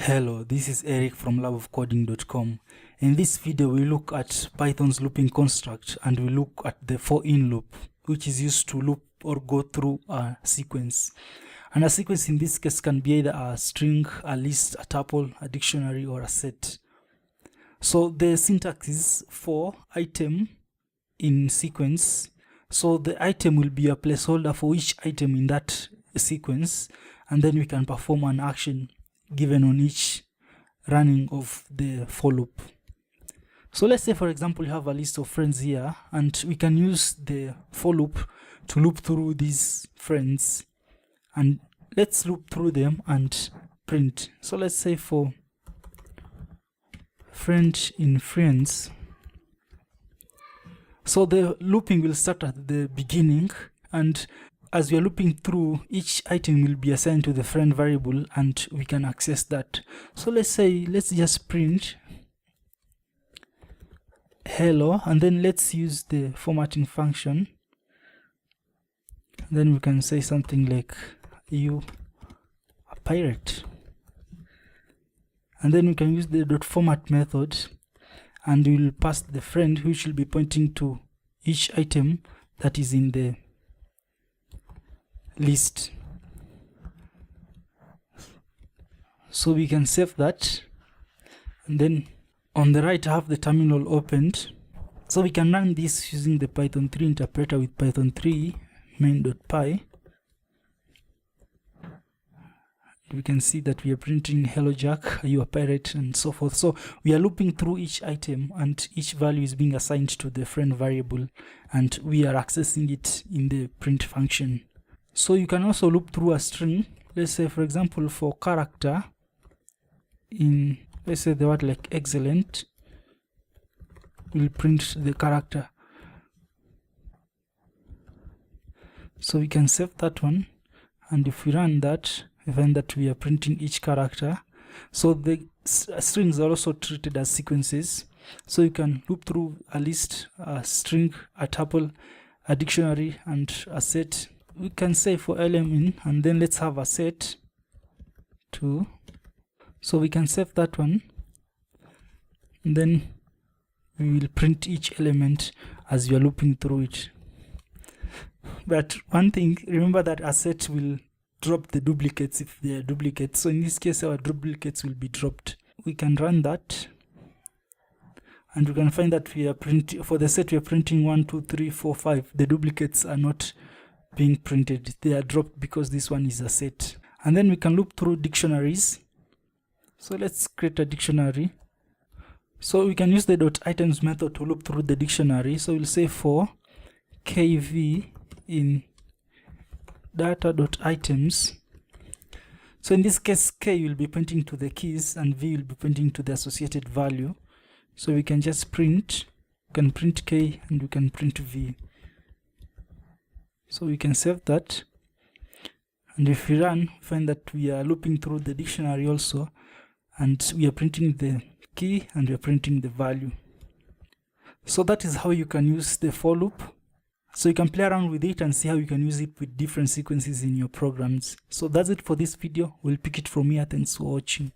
Hello, this is Eric from loveofcoding.com. In this video, we look at Python's looping construct and we look at the for-in loop, which is used to loop or go through a sequence. And a sequence in this case can be either a string, a list, a tuple, a dictionary, or a set. So the syntax is for item in sequence. So the item will be a placeholder for each item in that sequence, and then we can perform an action given on each running of the for loop. So let's say, for example, you have a list of friends here, and we can use the for loop to loop through these friends, and let's loop through them and print. So let's say for friend in friends, so the looping will start at the beginning, and as we are looping through, each item will be assigned to the friend variable and we can access that. So let's just print hello, and then let's use the formatting function. Then we can say something like you a pirate, and then we can use the .format method, and we will pass the friend, which will be pointing to each item that is in the list. So we can save that, and then on the right I have the terminal opened, so we can run this using the Python 3 interpreter with Python 3 main.py. We can see that we are printing hello Jack, are you a pirate, and so forth. So we are looping through each item, and each value is being assigned to the friend variable, and we are accessing it in the print function. So you can also loop through a string. Let's say, for example, for character, in let's say the word like excellent, we'll print the character. So we can save that one, and if we run that, we find that we are printing each character. So the strings are also treated as sequences. So you can loop through a list, a string, a tuple, a dictionary, and a set. We can say for lmin, and then let's have a set 2. So we can save that one, and then we will print each element as we are looping through it. But one thing, remember that a set will drop the duplicates if they are duplicates. So in this case, our duplicates will be dropped. We can run that, and we can find that we are printing for the set, we are printing 1, 2, 3, 4, 5. The duplicates are not being printed, they are dropped because this one is a set. And then we can loop through dictionaries. So let's create a dictionary. So we can use the .items method to loop through the dictionary. So we'll say for kv in data.items. So in this case, k will be pointing to the keys and v will be pointing to the associated value. So we can just print, we can print k and we can print v. So we can save that, and if we run, find that we are looping through the dictionary also, and we are printing the key and we are printing the value. So that is how you can use the for loop. So you can play around with it and see how you can use it with different sequences in your programs. So that's it for this video. We'll pick it from here. Thanks for watching.